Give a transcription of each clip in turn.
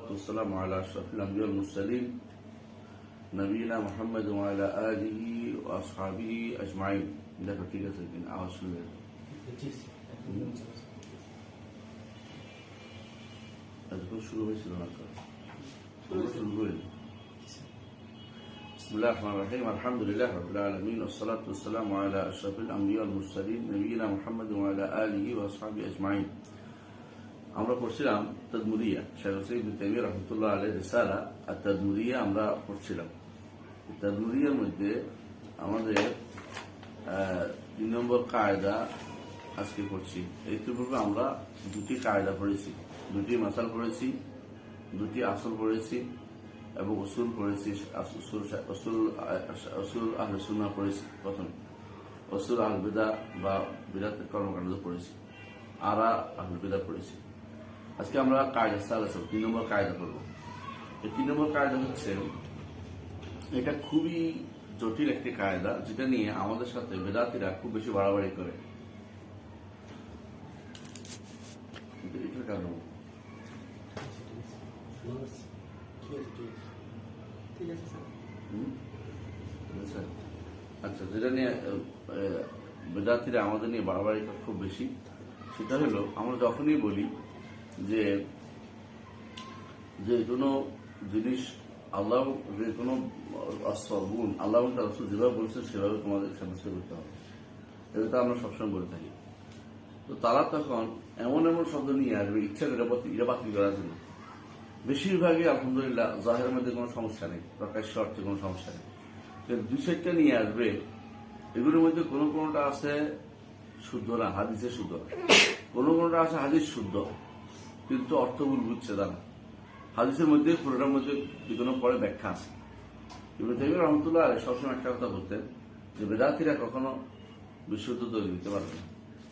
والسلام على أشرف الأنبياء والمرسلين نبينا محمد وعلى آله وأصحابه أجمعين. দেখো ঠিক আছে কিনা আওয়াজ শুনবে আজকে শুরু হয়েছিল না শুরু করি بسم الله الرحمن الرحيم الحمد لله رب العالمين والصلاة والسلام على أشرف الأنبياء والمرسلين نبينا محمد وعلى آله وأصحابه أجمعين. আমরা পড়ছিলাম তাদমুরিয়া শেখ ইবনে তাইমিয়া রাহমাতুল্লাহ আলাইহি রিসালা আত-তাদমুরিয়া আমরা পড়ছিলাম। তাদমুরিয়ার মধ্যে আমাদের 3 নম্বর কায়দা আজকে পড়ছি। এই পূর্বে আমরা দুটি কায়দা পড়েছি, দুটি মাসাল পড়েছি, দুটি আসল পড়েছি এবং উসুল পড়েছি। উসুল আহলে সুন্নাহ পড়েছি, প্রথম উসুল আহলে বিদআহ বা বিদআতের কর্মকাণ্ড পড়েছি, আরা আহলে বিদআহ পড়েছি। আজকে আমরা কায়দা সালাসা 3 নম্বর কায়দা করব। এই 3 নম্বর কায়দা হচ্ছে, এটা খুবই জটিল একটি কায়দা, যেটা নিয়ে আমাদের সাথে বেদাতিরা খুব বেশি বাড়াবাড়ি করে। এটার কারণ আচ্ছা, যেটা নিয়ে বেদাতিরা আমাদের নিয়ে বাড়াবাড়ি করে খুব বেশি, সেটা হলো আমরা যখনই বলি যে যে কোনো জিনিস আল্লাহ, যে কোনো গুণ আল্লাহ রাসূল যেভাবে বলছেন সেভাবে তোমাদের সাব্যস্ত করতে হবে, এটা আমরা সবসময় বলে থাকি। তো তারা তখন এমন এমন শব্দ নিয়ে আসবে ইচ্ছা করে এটা বাতিল করার জন্য। বেশিরভাগই আলহামদুলিল্লাহ জাহেরের মধ্যে কোনো সমস্যা নেই, প্রকাশ্য অর্থে কোনো সমস্যা নেই, কিন্তু 2-4টা নিয়ে আসবে। এগুলোর মধ্যে কোনো কোনোটা আছে শুদ্ধ না, হাদিসে শুদ্ধ, কোনো কোনোটা আছে হাদিস শুদ্ধ কিন্তু অর্থ ভুল বুঝছে তারা। হাদিসের মধ্যে পুরোটার মধ্যে কোনো পরে ব্যাখ্যা আছে। ইবনে তাইমিয়া রাহমাতুল্লাহ আলাইহি সবসময় একটা কথা বলতেন যে বেদাতিরা কখনো বিশুদ্ধ দলিল দিতে পারবে না,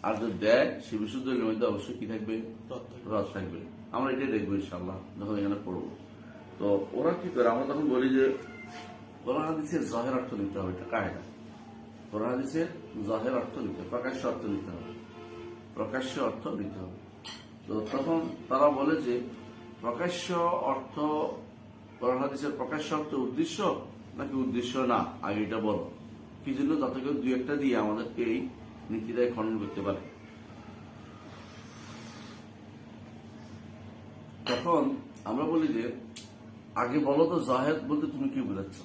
আর যদি দেয় সেই বিশুদ্ধ দলিলের মধ্যে অবশ্যই কি থাকবে, রদ থাকবে। আমরা এটাই দেখবো ইনশাআল্লাহ যখন এখানে পড়বো। তো ওরা কি করে, আমরা তখন বলি যে কোরআন হাদিসের জাহের অর্থ নিতে হবে, এটা কায়দা। কোরআন হাদিসের জাহের অর্থ নিতে হবে, প্রকাশ্য অর্থ নিতে হবে, প্রকাশ্য অর্থ নিতে হবে। তো তখন তারা বলে যে প্রকাশ্য অর্থ, কোরআন হাদিসের প্রকাশ্য অর্থ উদ্দেশ্য নাকি উদ্দেশ্য না, আগে এটা বলো। কি জন্য? যাতে কেউ 2-1টা দিয়ে আমাদেরকে এই নীতিটাই খণ্ডন করতে পারে। তখন আমরা বলি যে আগে বলো তো জাহেদ বলতে তুমি কি বোঝাচ্ছ।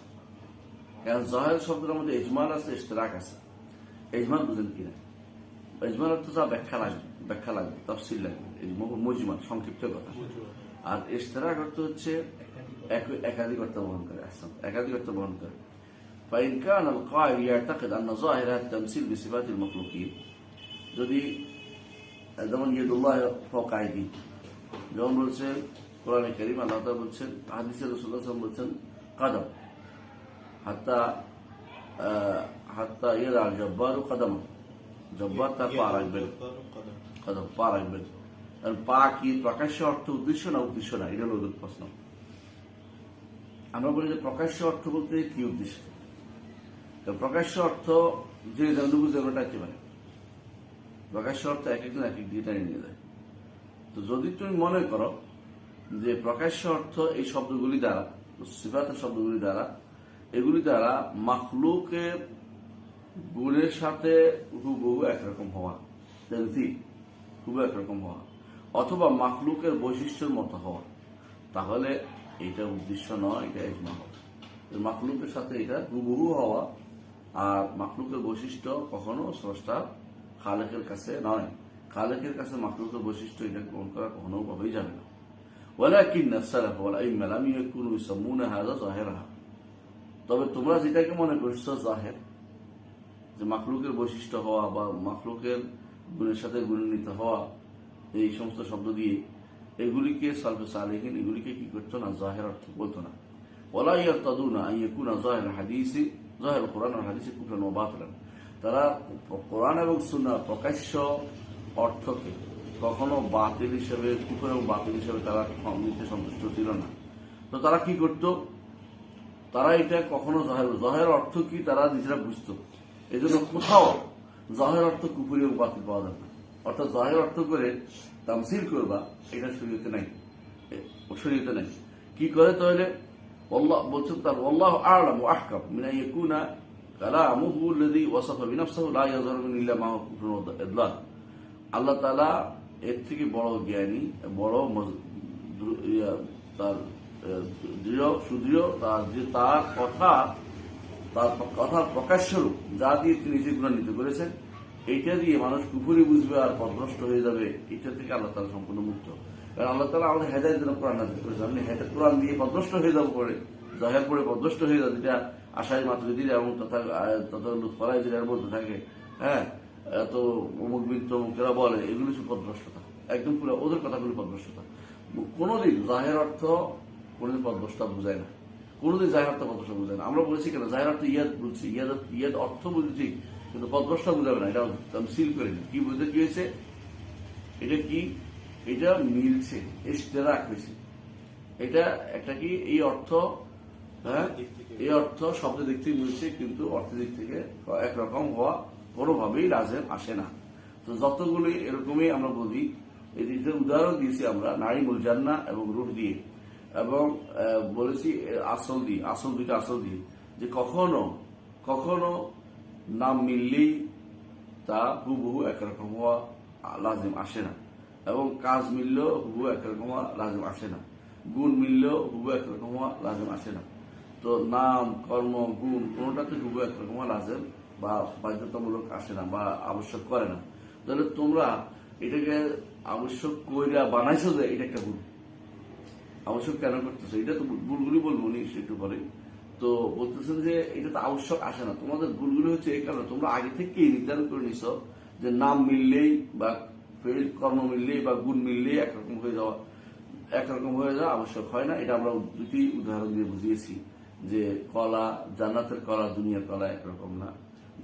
কারণ জাহেদ শব্দের মধ্যে ইজমাল আছে, ইশতেরাক আছে। ইজমাল বুঝেন কিনা? ইজমাল অর্থ যা ব্যাখ্যা লাগবে, তাফসীর লাগবে, মুজমাল সংক্ষিপ্ত কথা। আর ইশতেরাক অর্থ হচ্ছে একাধিকত্ব বহন করে, একাধিকত্ব বহন করে। فإن كان القائل يعتقد أن ظاهر التمثيل بصفات المخلوقين، যদি যেমন ইয়াদুল্লাহ ফাওকা আইদি, যেমন বলছেন কোরআনে কারীম, আল্লাহ তাআলা বলছেন, হাদিসে রাসূলুল্লাহ সাল্লাল্লাহু আলাইহি ওয়াসাল্লাম বলছেন কদম হাত্তা ইয়াল জব্বারু কদম, জব্বার তার পা রাখবেন, কদম পা রাখবেন। আর পা কি প্রকাশ্য অর্থ উদ্দেশ্য না উদ্দেশ্য না, এটা হলো প্রশ্ন। আমরা বলি যে প্রকাশ্য অর্থ বলতে কি উদ্দেশ্য। প্রকাশ্য অর্থ যে যেমন বুঝে আমরা টাইতে পারে, প্রকাশ্য অর্থ এক একজন এক এক দিয়ে টানিয়ে নিয়ে যায়। তো যদি তুমি মনে করো যে প্রকাশ্য অর্থ এই শব্দগুলি দ্বারা, সিফাতের শব্দগুলি দ্বারা, এগুলি দ্বারা মাখলুকের গুণের সাথে হুবহু একরকম হওয়া, হুবহু একরকম হওয়া, অথবা মাখলুকের বৈশিষ্ট্যের মতো হওয়া, তাহলে এটা উদ্দেশ্য নয়, এটা ইজমা হবে। মাখলুকের সাথে এটা হুবহু হওয়া আর মাখলুকের বৈশিষ্ট্য কখনো স্রষ্টা খালেকের কাছে নয়। খালেকের কাছে মাখলুকের বৈশিষ্ট্য এটা গ্রহণ করা কখনো ভাবেই যাবে না। ওয়ালাকিন্না সালাফ ওয়াল আইম্মা লাম ইয়াকুনু ইউসাম্মুনা হাযা যাহিরাহা, তবে তোমরা যেটাকে মনে করছো জাহের, যে মাখলুকের বৈশিষ্ট্য হওয়া বা মাখলুকের গুণের সাথে গুণান্বিত হওয়া, এই সমস্ত শব্দ দিয়ে এগুলিকে সালফে সালেহিন এগুলিকে কি করতো না, জাহের অর্থ বলতো না। ওয়ালা ইয়ারতাদুনা আন ইয়াকুনা জাহির হাদিসি, জাহির কোরআন আর হাদিসি কুফরান ওয়া বাতিলান, তারা কোরআন এবং সুন্নাহ প্রকাশ্য অর্থকে কখনো বাতিল হিসেবে, কুফর এবং বাতিল হিসেবে তারা নিতে সন্তুষ্ট ছিল না। তো তারা কি করত, তারা এটা কখনো জাহের অর্থ কি তারা নিজেরা বুঝতো। এই জন্য কোথাও জাহের অর্থ কুফরি এবং বাতিল পাওয়া যাবে না। অর্থাৎ জাহের অর্থ করে তামসিল করবা, এটা শরীয়তে নাই। শরীয়তে নেই। কি করে তাহলে? আল্লাহ বলছেন তার আল্লাহু আ'লাম ওয়া আহকাম মিন আন ইয়াকুনা কালামুহু আল্লাযী ওয়াসাফা বিনাফসিহি লা ইয়াযহারু মিন ইল্লা মা হুwa কুফরুন ওয়া ইদলাল। আল্লাহ তাআলা এর থেকে বড় জ্ঞানী, বড় তার সুদৃঢ়, তার কথা প্রকাশ্য রূপ যা দিয়ে তিনি নিজে গুণান্বিত করেছেন, এইটা দিয়ে মানুষ কুফরি বুঝবে আর পথভ্রষ্ট হয়ে যাবে, এটা থেকে আল্লাহ তাআলা সম্পূর্ণ মুক্ত। কারণ আল্লাহ তাআলা আমাদের হেদায়েতের জন্য কোরআন নাযিল করেছেন। আপনি কোরআন দিয়ে পথভ্রষ্ট হয়ে যাবো পরে, জাহের পরে পথভ্রষ্ট হয়ে যাবে, যেটা আশায় মাতুরিদীরা এবং তথা ফরাইজিরা বলতে থাকে, হ্যাঁ এত অমুক বিন তমুকেরা বলে, এগুলো সব পথভ্রষ্টতা, একদম পুরো ওদের কথাগুলো পথভ্রষ্টতা। কোনোদিন জাহের অর্থ কোনোদিন পথভ্রষ্টা বোঝায় না, কোনোদিন জাহের অর্থ পথভ্রষ্ট বোঝায় না। আমরা বলেছি কেন জাহের অর্থ ইয়াদ বলছি, ইয়াদ অর্থ বুঝছি, কিন্তু পথভ্রষ্টা বোঝাবে না, এটা তামসিল করে না। কি বুঝতে কি হয়েছে? এটা কি? এটা মিলছে, ইশতেরাক হয়েছে। এটা একটা কি এই অর্থ, হ্যাঁ এই অর্থ শব্দের দিক থেকে মিলছে, কিন্তু অর্থের দিক থেকে একরকম হওয়া কোনোভাবেই লাজেম আসে না। তো যতগুলি এরকমই আমরা বলি, এটির উদাহরণ দিয়েছি আমরা নাঈমুল জান্নাহ এবং রূহ দিয়ে, এবং বলেছি দুইটা আসল দিয়ে, যে কখনো কখনো নাম মিললেই তা হুবহু একরকম হওয়া লাজিম আসে না, এবং কাজ মিললেও হুবহু একরকম হওয়া লাজিম আসে না, গুণ মিললেও হুবহু একরকম হওয়া লাজিম আসে না। তো নাম, কর্ম, গুণ কোনোটাতে হুবহু একরকম হওয়া লাজিম বা বাধ্যতামূলক আসে না বা আবশ্যক করে না। তাহলে তোমরা এটাকে আবশ্যক কইরা বানাইছো যে এটা একটা ভুল। আবশ্যক কেন করতেছো? এটা তো ভুলগুলি বলবো একটু পরে। তো বলতেছেন যে এটা তো আবশ্যক আসে না, তোমাদের ভুলগুলি হচ্ছে এই কারণে তোমরা আগে থেকেই নির্ধারণ করে নিছো যে নাম মিললেই বা কর্ম মিললেই বা গুণ মিললেই একরকম হয়ে যাওয়া আবশ্যক হয় না। এটা আমরা দুটি উদাহরণ দিয়ে বুঝিয়েছি যে কলা, জান্নাতের কলা দুনিয়ার কলা একরকম না,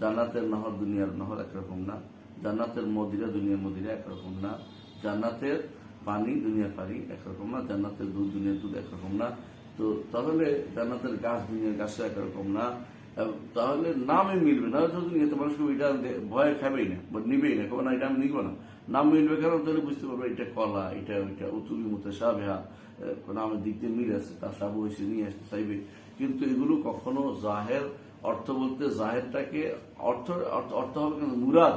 জান্নাতের নহর দুনিয়ার নহর একরকম না, জান্নাতের মদিরা দুনিয়ার মদিরা একরকম না, জান্নাতের পানি দুনিয়ার পানি একরকম না, জান্নাতের দুধ দুনিয়ার দুধ একরকম না। তো তাহলে জান্নাতের গাছ দুনিয়ার গাছও একরকম না। তাহলে নামে মিলবে না, যদি মানুষকে এটা ভয় খাবেই না বা নিবেই না, না এটা আমি নিব না। নাম মিলবে কেন? তাহলে বুঝতে পারবে এটা কলা, এটা ওইটা উতুবি মতো সাবেহা নামের দিক দিয়ে মিল আছে, তার সাবু এসে নিয়ে আসতে চাইবে। কিন্তু এগুলো কখনো জাহের অর্থ বলতে জাহেরটাকে অর্থ হবে কিন্তু মুরাদ,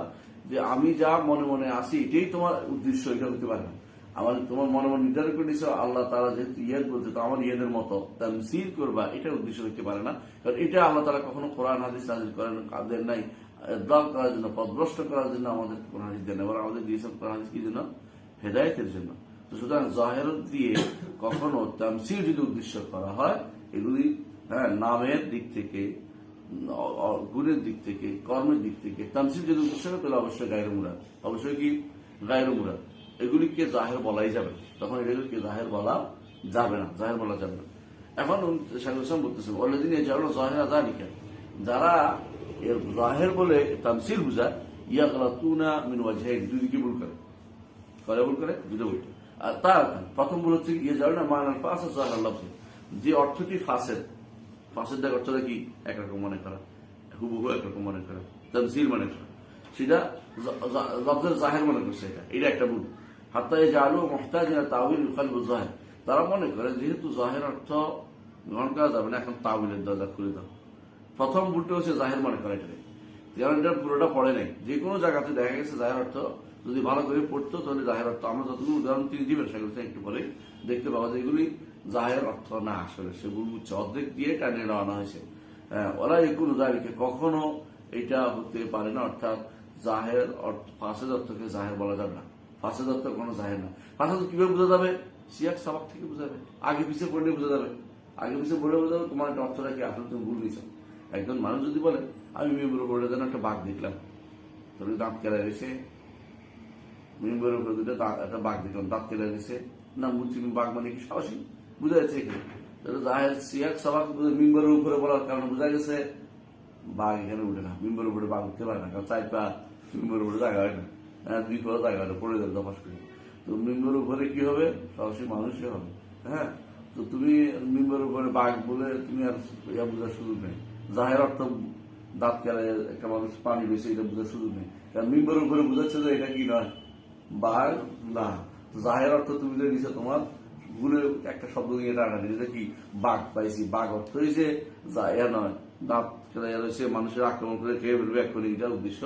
যে আমি যা মনে মনে আসি এটাই তোমার উদ্দেশ্য, এটা হতে পারে না। আমার তোমার মনে মনে নির্ধারণ করে নিছো আল্লাহ তাআলা যেহেতু ইয়াদ বলছে, তো আমার ইয়াদের মতো তামসিল করবা, এটা উদ্দেশ্য হতে পারে না। কারণ এটা আল্লাহ তাআলা কখনো কোরআন হাদিস নাযিল করেন কাদের নাই ইদলাল করার জন্য, পথভ্রষ্ট করার জন্য আমাদের কোরআন হাদিস দেন, এবার আমাদের দিয়েছেন কোরআন হাদিস কি জন্য? হেদায়েতের জন্য। তো সুতরাং জাহেরত দিয়ে কখনো তামসিল যদি উদ্দেশ্য করা হয়, এগুলি হ্যাঁ নামের দিক থেকে, গুণের দিক থেকে, কর্মের দিক থেকে তামসিল যদি উদ্দেশ্য হয়, তাহলে অবশ্যই গায়রে মুরাদ, অবশ্যই কি গায়রে মুরাদ, এগুলিকে জাহের বলাই যাবে। তখন এগুলিকে জাহের বলা যাবে না, জাহের বলা যাবে না। এখন শাইখুল ইসলাম বলতেছেন ওয়াল্লাযীনা ইয়াজআলুনা যাহিরা যালিকা, যারা এর জাহের বলে তামসিল বুঝায়, ইয়াগলাতুনা মিন ওয়াজহাইন, দুই দিকে ভুল করে দুটো বইটা। আর তার প্রথম ভুল হচ্ছে ইয়াজআলুনা মানাল ফাসা যাহিরাল লফজ, যে অর্থটি ফাসের অর্থটা কি একরকম মনে করা, হুবহু একরকম মনে করা, তামসিল মনে করা, সেটা লফজের জাহের মনে করছে, এটা একটা ভুল। হাত্তা ইয়াজআলু মুহতাজিনা তাউইল ইউখালিফু যাহির, তারা মনে করে যেহেতু জাহের অর্থ গ্রহণ করা যাবে না, এখন তাউইলের দরজা খুলে দাও। প্রথম ভুলটা হচ্ছে জাহের মনে করা, এটাকে কারণ এটা পুরোটা পড়ে নাই। যে কোনো জায়গাতে দেখা গেছে জাহের অর্থ যদি ভালো করে পড়তো, তাহলে জাহের অর্থ আমরা যতগুলো উদাহরণ তিনি দিবেন সেগুলো একটু পরে দেখতে পাবো যে এগুলি জাহের অর্থ না, আসলে সে ভুল বুঝছে, অর্ধেক দিয়ে টানিয়ে নেওয়ানো হয়েছে। হ্যাঁ, ওরা এগুলো জাহিরকে কখনো এটা হতে পারে না, অর্থাৎ জাহের অর্থ ফাসেদ অর্থকে জাহের বলা যাবে না, ফাসেদ অর্থ কোনো জাহের না। ফাসেদ কিভাবে বোঝা যাবে? সিয়াক সাবাক থেকে বোঝা যাবে, আগে পিছিয়ে পড়লে বোঝা যাবে, তোমার একটা অর্থটা কি আসলে তুমি ভুল নিয়েছ। একজন মানুষ যদি বলে আমি মেম্বরের উপরে যেন একটা বাঘ দেখলাম, তাহলে দাঁত কেলা গেছে, মেম্বরের উপরে একটা বাঘ দেখলাম, দাঁত কেলা গেছে, না বুঝছি বাঘ মানে কি সাহসী, বুঝা যাচ্ছে এখানে। তাহলে জাহের সিয়াক সাবাক মেম্বরের উপরে বলার কারণে বোঝা গেছে বাঘ এখানে উঠে না, মেম্বরের উপরে বাঘ উঠতে পারে না, কারণ 4 পা মেম্বরের উপরে জায়গা হয় না, 2 পা জায়গা হয় না, পড়ে যাবে দফাস করে। তো মেম্বরের উপরে কি হবে? সাহসী মানুষই হবে। হ্যাঁ, তো তুমি মেম্বরের উপরে বাঘ বলে তুমি আর ইয়া বোঝার সুযোগ নেই। জাহের অর্থ দাঁত কেলা একটা মানুষ পানি বেশি, এটা বোঝার সুযোগ নেই, কারণ মেম্বরের উপরে বোঝাচ্ছে যে এটা কি নয়, বাঘ না। জাহের অর্থ তুমি যে নিছো তোমার ভুলে একটা শব্দ নিয়ে টানাটানি, এটা কি বাঘ পাইছি, বাঘ অর্থ হয়েছে যা এ নয়, দাঁত খেলা রয়েছে মানুষের আক্রমণ করে খেয়ে ফেলবে এক্ষুনি, এটার উদ্দেশ্য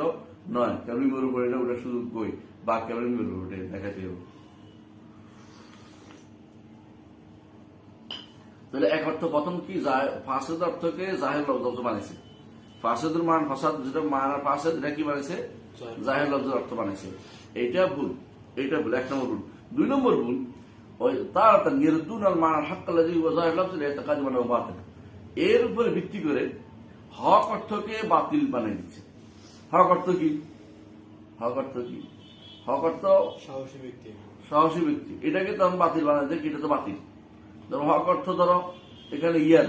নয়। কেমনি মরু করে এটা ওটা শুধু কই বাঘ কেমনি মরু ওঠে দেখাতে হবে। তাহলে এক অর্থ প্রথম কি ফাসেদ অর্থকে জাহের লফজ বানাইছে, ফাসেদের মান ফাসাদ যেটা মান আর ফাসেদ এটা কি বানাইছে জাহের লফজের অর্থ বানাইছে। এইটা ভুল, এইটা ভুল, এক নম্বর ভুল। দুই নম্বর ভুল ওই তার নিরুদ্দুন আর মান হাক্কাল্লাযী ওয়া জাহের লফজ ইতিকাদ মানে বাতিল, এর উপরে ভিত্তি করে হক অর্থকে বাতিল বানিয়ে দিচ্ছে। হক অর্থ কি? হক অর্থ কি? হক অর্থ সাহসী ব্যক্তি, সাহসী ব্যক্তি, এটাকে তখন বাতিল বানাই দেয়, এটা তো বাতিল। ধরো হক অর্থ ধরো এখানে ইয়ার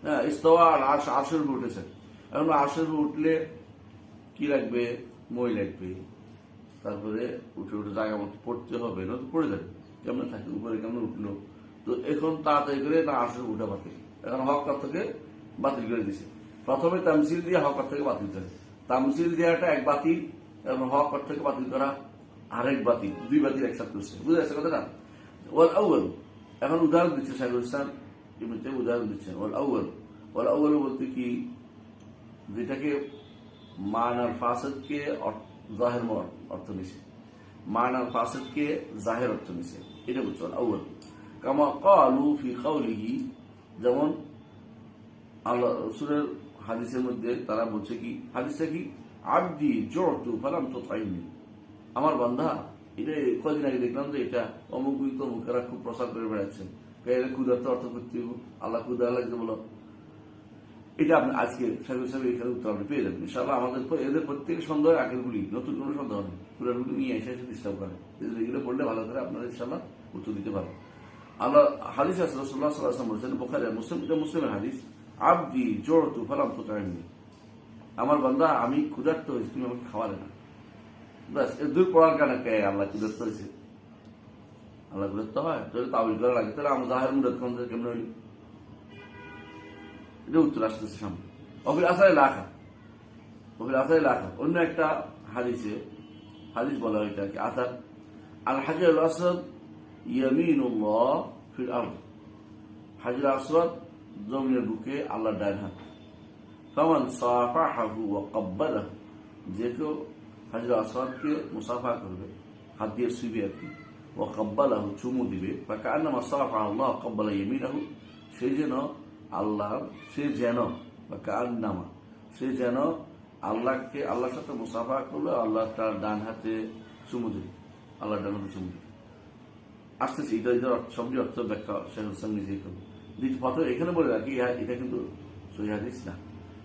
হ্যাঁ ইস্তওয়া আর আরশের উপর উঠেছে, এখন আরশের উপর উঠলে কি লাগবে? মই লাগবে, তারপরে উঠে উঠে জায়গা মতো পড়তে হবে, না তো পড়ে যাবে, কেমন থাকে উপরে কেমন উঠলো। তো এখন তাড়াতাড়ি করে না আরশের উঠা বাতিল, এখন হক অর্থকে বাতিল করে দিছে। প্রথমে তামসিল দিয়ে হক অর্থকে বাতিল করে, তামসিল দেওয়াটা এক বাতিল এবং হক অর্থকে বাতিল করা আরেক বাতিল, দুই বাতিল একসাথে করছে, বুঝে যাচ্ছে কথাটা? ওয়াল আউয়াল, এখন উদাহরণ দিচ্ছে শাইখুল ইসলাম ইবনে তাইমিয়া, উদাহরণ দিচ্ছেন ওয়াল আউয়াল। ওয়াল আউয়াল বলতে কি? যেটাকে মান আর ফাসিদকে জাহির অর্থ নিছে, মান আর ফাসিদকে জাহির অর্থ নিছে, এটা বলছে ওয়াল আউয়াল। কামা ক্বালু ফি কাউলিহি, যেমন আল্লাহ রাসূলের হাদিসের মধ্যে তারা বলছে কি, হাদিসটা কি? আবদি জুতু ফালাম তুতাইনি, আমার বান্দা, এটা কদিন আগে দেখলাম যে এটা অমুক তমুকেরা খুব প্রচার করে বেড়াচ্ছেন, ক্ষুধার্ত অর্থ করতে আল্লাহ ক্ষুধা লাগছে বলো, এটা আপনি আজকে সাহেব সাহেব এখানে উত্তর আপনি পেয়ে যাবেন ইনশাআল্লাহ। আমাদের এদের প্রত্যেকের সন্দেহ আগেরগুলি, নতুন কোনো সন্দেহ নেই, পুরাগুলি নিয়ে এসে ডিস্টার্ব করে, এগুলো পড়লে ভালো করে আপনারা ইনশাআল্লাহ উত্তর দিতে পারেন। আল্লাহ হাদিস আছে রাসূলুল্লাহ সাল্লাল্লাহু আলাইহি ওয়াসাল্লাম বলেছেন, বুখারী আর মুসলিম, এটা মুসলিমের হাদিস, আবদি জুতু ফালাম তুতাইনি, আমার বান্দা আমি ক্ষুধার্ত হয়েছি, তুমি আমাকে খাওয়ালে না। ব্যাস এর দূর পড়ার কারণে কে আল্লাহ ক্ষুধার্ত হয়েছে? আল্লাহ ক্ষুধার্ত হয় তাহলে তাবিল করা লাগে, তাহলে আমার জাহের মুরাদ কেমন হইল? এটা উত্তর আসতেছে সামনে। অফিল আসারে লাখা, অফিল আসারে লাখা, অন্য একটা হাদিসে হাদিস বলা হয় এটাকে আসার, আল হাজারুল আসওয়াদ ইয়ামিনুল্লাহ ফিল আরদ, হাজার আসওয়াদ জমিনের বুকে আল্লাহর ডান হাত। ফামান সাফাহাহু ওয়া ক্বাব্বালাহু, যে কেউ হাজার আসওয়াদকে মুসাফা করবে, হাত দিয়ে ছুঁবে আর কি, ওয়া ক্বাব্বালাহু, চুমু দিবে, ফাকান্নামা সাফাহু আল্লাহ ক্বাব্বালা ইয়ামিনাহু, সে যেন আল্লাহর, সে যেন বা কান্নামা, সে যেন আল্লাহকে, আল্লাহর সাথে মুসাফা করলো, আল্লাহ তার ডান হাতে চুমু দিবে, আল্লাহর ডান হাতে চুমু দিবে। আসতেছি, এটা সবজি অর্থ ব্যাখ্যা শাইখুল ইসলাম নিজেই করবো। প্রথমে এখানে বলে রাখি এটা কিন্তু সহিহ হাদিস না,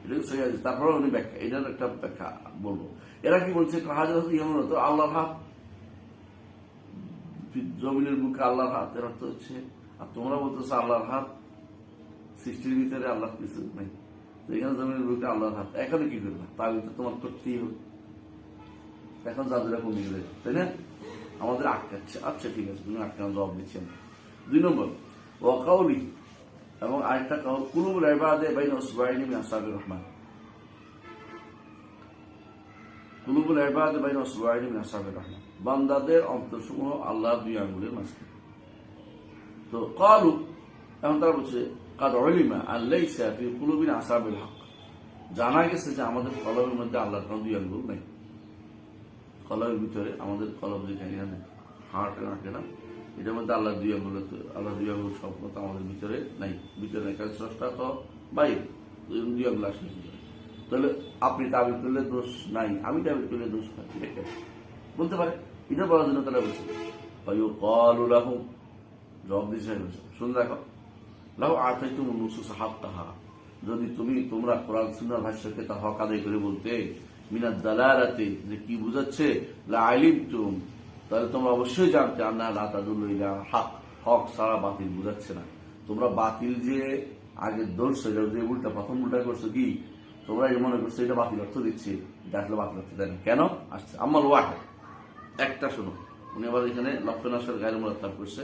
এটা কিন্তু সহিহ হাদিস, তারপরে উনি ব্যাখ্যা, এটার একটা ব্যাখ্যা বলবো। এরা কি বলছে? হাজার ইমান হতো আল্লাহর হাত, জমিনের বুকে আল্লাহর হাত, এর অর্থ হচ্ছে, আর তোমরা বলতেছো আল্লাহর হাত সৃষ্টির ভিতরে আল্লাহ কিছু নেই, এখানে জমিনের বুকে আল্লাহর হাত, এখানে কি করবে? তাহলে তো তোমার করতেই হবে, এখন জাদুরা কমে গেলে, তাই না? আমাদের আটকাচ্ছে, আচ্ছা ঠিক আছে, তুমি আটকানোর জবাব দিচ্ছেন। দুই নম্বর ওয়াকাউলি, এবং আরেকটা কাউল, কুলুবুল ইবাদে বাইনা উসবাইনি মিন আসহাবির রহমান, কুলুবুল ইবাদে বাইনা উসবাইনি মিন আসহাবির রহমান, বান্দাদের অন্তরসমূহ আল্লাহর দুই আঙ্গুলের মাঝখানে। তো ক্বালু, এখন তারা বলছে কাদ উলিমা আন লাইসা ফি কুলুবিনা আসহাবিল হক, জানা গেছে যে আমাদের কলবের মধ্যে আল্লাহর কোনো দুই আঙ্গুল নেই, কলবের ভিতরে আমাদের কলব যেখানে হার্ট রাখে না, এটার মধ্যে আল্লাহ দুই আঙ্গুল, আল্লাহ দুই আঙ্গুল সম্পূর্ণ আমাদের ভিতরে নাই, ভিতরে নাই, কারণ স্রষ্টা তো বাইরে, দুই আঙ্গুল আসলে তাহলে আপনি তাবিল করলে দোষ নাই, আমি তাবিল করলে দোষ নাই, এটা বলতে পারে, এটা বলার জন্য তারা বলছে কলু লাহু, জবাব দিচ্ছে, শুনে দেখো, লাহু আতাইতুম নুসুস হাক্কাহা, যদি তোমরা কোরআন সুন্নাহর ভাষ্যকে তার হক আদায় করে বলতে, মিনাদ দালালাতি, যে কি বুঝাচ্ছে, লা আলিমতুম, তাহলে তোমরা অবশ্যই জানতে, আন্না লা তাদুল্লু ইলা হক, হক ছাড়া বাতিল বুঝাচ্ছে না। তোমরা বাতিল যে আগে ধরছো, এটা যে উল্টা, প্রথম উল্টা করছো কি, তোমরা এই মনে করছো এটা বাতিল অর্থ দিচ্ছে, এটা আসলে বাতিল অর্থ দেয় না। কেন আসছে? আম্মাল ওয়াহিদ, একটা শোনো, উনি আবার এখানে লক্ষণাসের গায়ের মুরাত্তাব করছে,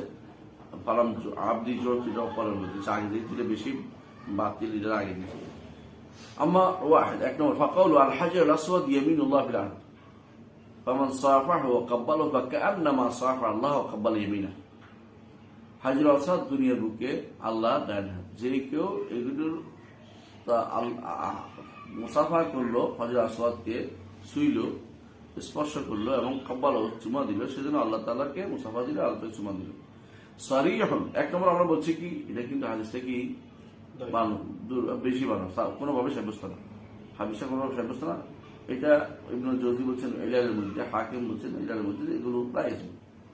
পালাম আবদি জোর পালন করতেছে, আগে দিয়েছিল বেশি, বাতিল এটার আগে দিয়েছিল। আম্মা ওয়াহিদ, এক নম্বর, ফাকাউলু আল হাজারুল আসওয়াদ ইয়ামিনুল্লাহ ফিল আরদ, ফামান সাফাহু ওয়া ক্বাব্বালাহু ফাকান্নামা সাফা আল্লাহ ওয়া ক্বাব্বালা ইয়ামিনাহু, হাজর আসাদ দুনিয়ার বুকে আল্লাহ ডান হাত। যে কেউ এগুলোর মুসাফা করলো, হাজর আসওয়াদকে ছুইল, স্পর্শ করলো এবং কব্বাল চুমা দিল, সেজন্য আল্লাহ তাআলাকে মুসাফা দিল, আল্লাহকে চুমা দিল। সরি এখন এক নম্বর আমরা বলছি কি এটা কিন্তু হাদিসটা কি বেশি বানো, কোনোভাবে সাব্যস্ত না, হাদিসটা কোনোভাবে সাব্যস্ত না। এটা ইবনে জৌজি বলছেন ইলালের মধ্যে, হাকিম বলছেন ইলালের মধ্যে, এগুলো প্রায়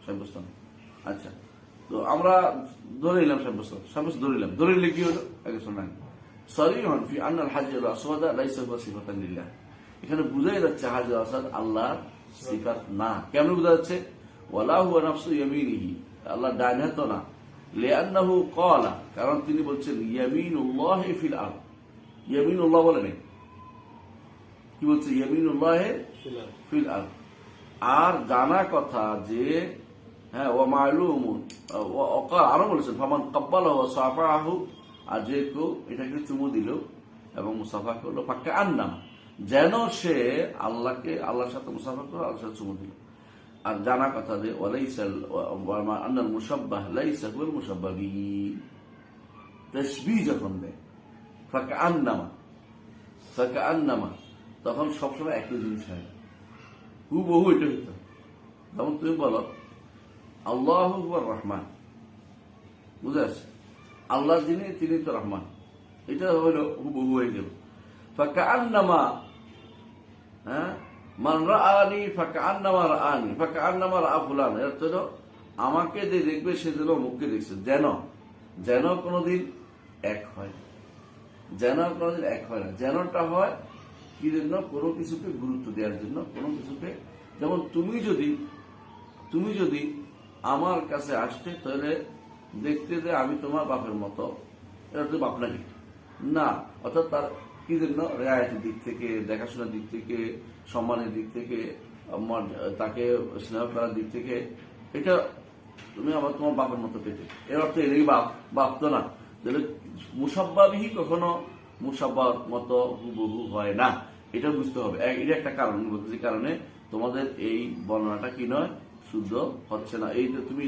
সাব্যস্ত না। আচ্ছা, তো আমরা ধরে নিলাম সাব্যস্ত ধরে নিলে কি হলো? আগে শোনান, সরিহন ফি আন্নাল হাজরুল আসওয়াদ লাইসা হুয়া সিফাতান লিল্লাহ। এখানে বোঝাই যাচ্ছে হাজরুল আসওয়াদ আল্লাহর সিফাত না। কেমন বোঝা যাচ্ছে? ওয়ালা হুয়া নাফসু ইয়ামিনিহি, আল্লাহ ডান হাত না। লিআন্নাহু ক্বালা, কারণ তিনি বলছেন ইয়ামিনুল্লাহি ফিল আরদ। ইয়ামিনুল্লাহ বলেন কি বলছে? ইয়ামিনুল্লাহি ফিল আরদ। আর জানা কথা যে হ্যাঁ ও মালুমুন, আরো বলেছেন ফামান কাব্বালাহু ওয়া সাফাহু, আর যে কেউ এটাকে চুমু দিল এবং মুসাফা করলো, ফাক্কা আন্নাম, যেন সে আল্লাহর সাথে মুসাফা করলো, আল্লাহর সাথে চুমু দিল। আর জানা কথা যে ওয়ালাইসাল আন্নাল মুশাব্বাহ লাইসা হুয়াল মুশাব্বাহ বিহি, তাসবিহ যখন দেয় ফাক্কা আন্নামা, তখন সবসময় একই জিনিস হয়, হুবহু এটা হইতো। যেমন তুমি বলো আল্লাহু হুয়ার রহমান, বুঝে আসছে? আল্লাহ যিনি তিনি তো রহমান, এটা হইল হুবহু হয়ে গেল। ফাকান্নামা, হ্যাঁ, মান রাআনি ফাকান্নামা রাআনি ফাকান্নামা রাআ ফুলান, এর তো আমাকে যে দেখবে সে যেন মুখকে দেখছে, যেন কোনোদিন এক হয়, যেন কোনোদিন এক হয় না। যেনটা হয় কি জন্য? কোনো কিছুকে গুরুত্ব দেওয়ার জন্য, কোনো কিছুকে, যেমন তুমি যদি আমার কাছে আসতে, তাহলে দেখতে যে আমি তোমার বাপের মতো, এটা তো বাপ নাকি না, অর্থাৎ তার কি জন্য? রেয়ায়তের দিক থেকে, দেখাশোনার দিক থেকে, সম্মানের দিক থেকে, তাকে স্নেহ করার দিক থেকে, এটা তুমি আমার তোমার বাপের মতো পেতে, এর অর্থ এটাই বাপ তো না। তাহলে মুসাব্বাবিহি কখনো মুসাব্বার মতো হুবহু হয় না, এটা বুঝতে হবে। এটা একটা কারণ বলতেছি, কারণে তোমাদের এই বর্ণনাটা কি নয়, শুদ্ধ হচ্ছে না। এই যে তুমি